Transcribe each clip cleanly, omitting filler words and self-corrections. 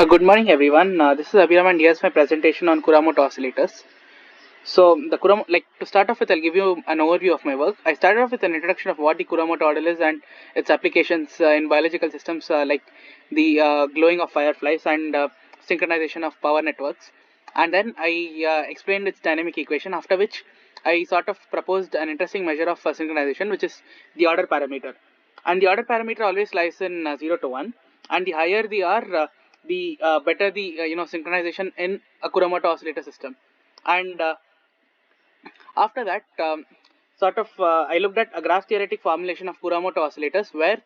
Good morning, everyone. This is Abhiram, and here's my presentation on Kuramoto oscillators. So, to start off with, I'll give you an overview of my work. I started off with an introduction of what the Kuramoto model is and its applications in biological systems like the glowing of fireflies and synchronization of power networks. And then I explained its dynamic equation, after which I sort of proposed an interesting measure of synchronization, which is the order parameter. And the order parameter always lies in 0 to 1, and the higher the R, the better the synchronization in a Kuramoto oscillator system. And after that, I looked at a graph theoretic formulation of Kuramoto oscillators, where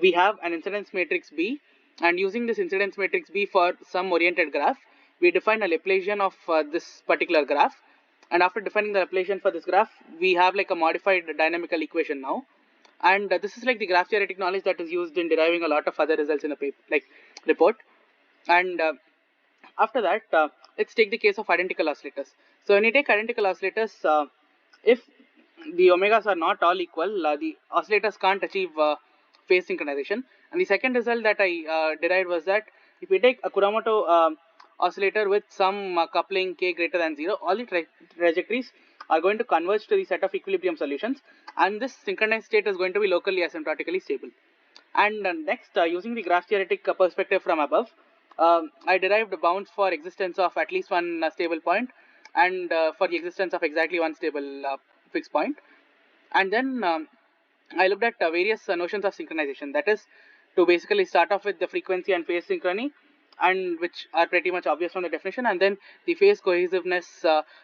we have an incidence matrix B, and using this incidence matrix B for some oriented graph, we define a Laplacian of this particular graph. And after defining the Laplacian for this graph, we have like a modified dynamical equation now. And this is like the graph theoretic knowledge that is used in deriving a lot of other results in the paper, like report. And after that, let's take the case of identical oscillators. So when you take identical oscillators, if the omegas are not all equal, the oscillators can't achieve phase synchronization. And the second result that I derived was that if we take a Kuramoto oscillator with some coupling k greater than 0, all the trajectories are going to converge to the set of equilibrium solutions, and this synchronized state is going to be locally asymptotically stable. And next, using the graph theoretic perspective from above, I derived bounds for existence of at least one stable point, and for the existence of exactly one stable fixed point. And then I looked at various notions of synchronization, that is to basically start off with the frequency and phase synchrony, and which are pretty much obvious from the definition, and then the phase cohesiveness,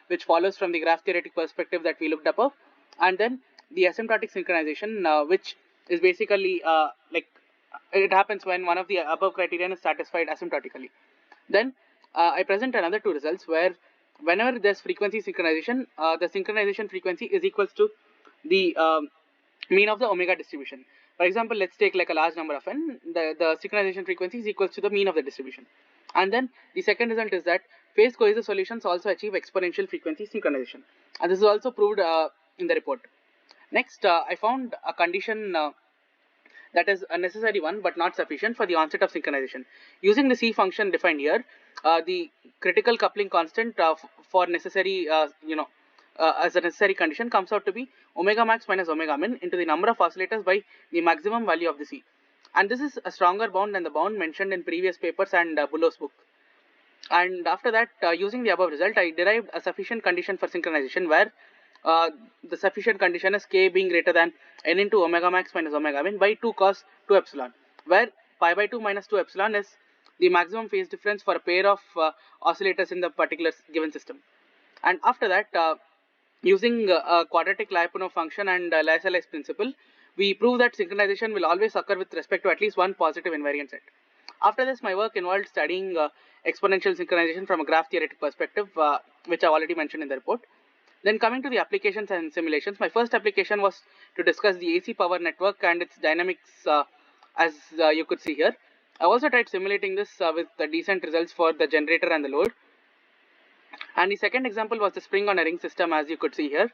which follows from the graph theoretic perspective that we looked above, and then the asymptotic synchronization, which is basically like it happens when one of the above criterion is satisfied asymptotically. Then I present another two results where whenever there's frequency synchronization, the synchronization frequency is equals to the mean of the omega distribution. For example, let's take like a large number of n, the synchronization frequency is equals to the mean of the distribution. And then the second result is that phase cohesive solutions also achieve exponential frequency synchronization, and this is also proved in the report. Next, I found a condition that is a necessary one but not sufficient for the onset of synchronization. Using the C function defined here, the critical coupling constant for necessary as a necessary condition comes out to be omega max minus omega min into the number of oscillators by the maximum value of the C. And this is a stronger bound than the bound mentioned in previous papers and Bullo's book. And after that, using the above result, I derived a sufficient condition for synchronization, where the sufficient condition is k being greater than n into omega max minus omega min by 2 cos 2 epsilon, where pi by 2 minus 2 epsilon is the maximum phase difference for a pair of oscillators in the particular given system. And after that, using a quadratic Lyapunov function and Lassalle's principle, we prove that synchronization will always occur with respect to at least one positive invariant set. After this, my work involved studying exponential synchronization from a graph theoretic perspective, which I've already mentioned in the report. Then coming to the applications and simulations, my first application was to discuss the AC power network and its dynamics, as you could see here. I also tried simulating this with decent results for the generator and the load. And the second example was the spring on a ring system, as you could see here.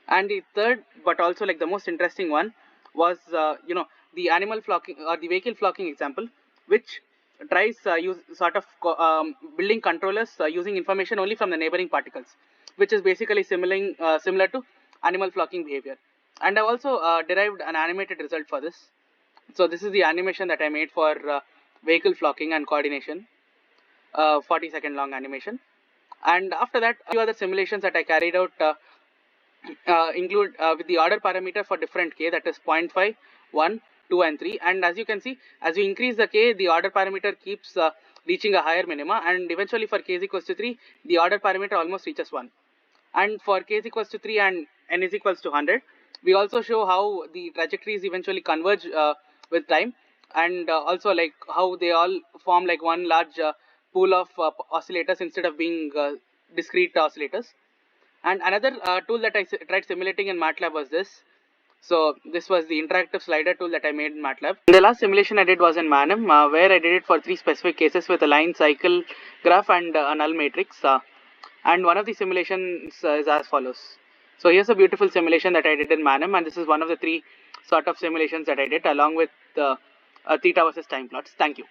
And the third, but also like the most interesting one, was the animal flocking or the vehicle flocking example, which tries building controllers using information only from the neighboring particles, which is basically similar to animal flocking behavior. And I also derived an animated result for this. So this is the animation that I made for vehicle flocking and coordination, 40-second long animation. And after that, a few other simulations that I carried out include with the order parameter for different k, that is 0.5, 1, 2 and 3. And as you can see, as we increase the k, the order parameter keeps reaching a higher minima, and eventually for k is equals to 3, the order parameter almost reaches 1. And for k is equals to 3 and n is equals to 100, we also show how the trajectories eventually converge with time, and also like how they all form like one large pool of oscillators instead of being discrete oscillators. And another tool that I tried simulating in MATLAB was this. So this was the interactive slider tool that I made in MATLAB. The last simulation I did was in MANM, where I did it for 3 specific cases with a line cycle graph and a null matrix. And one of the simulations is as follows. So here's a beautiful simulation that I did in MANM, and this is one of the 3 sort of simulations that I did along with theta versus time plots. Thank you.